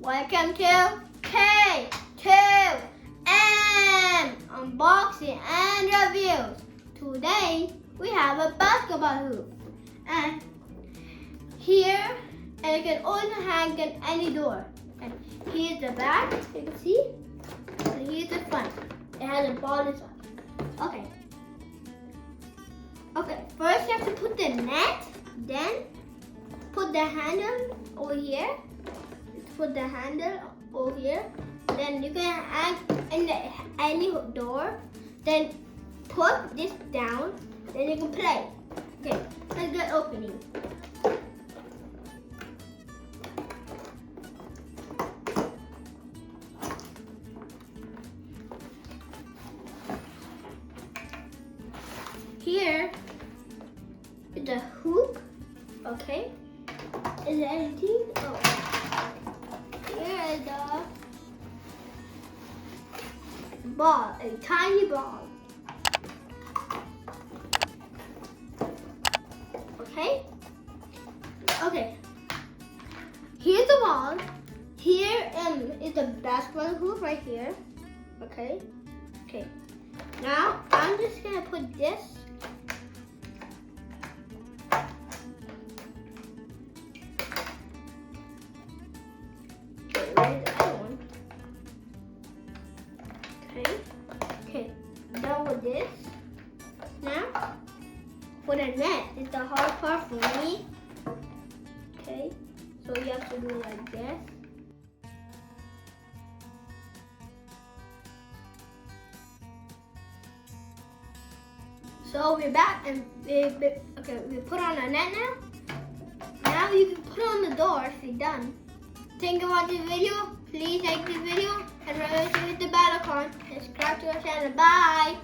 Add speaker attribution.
Speaker 1: Welcome to K2M Unboxing and Reviews. Today we have a basketball hoop, and here, and it can also hang in any door. And here's the back, you can see, and here's the front. It has a ball inside. Okay, first you have to put the net, then put the handle over here. Put the handle over here. Then you can hang in any door. Then put this down. Then you can play. Okay, let's get opening. Here is the hoop. Okay. Is there anything? Oh. Here is the ball, a tiny ball. Okay? Okay. Here's the ball. Here is the basketball hoop right here. Okay? Okay. Now, I'm just gonna put this. Okay, done with this. Now, for the net, it's the hard part for me. Okay, so you have to do it like this. So we're back, and we put on the net now. Now you can put on the door if you're done. Thank you for watching this video. Please like this video and remember to hit the bell icon. Subscribe to our channel. Bye.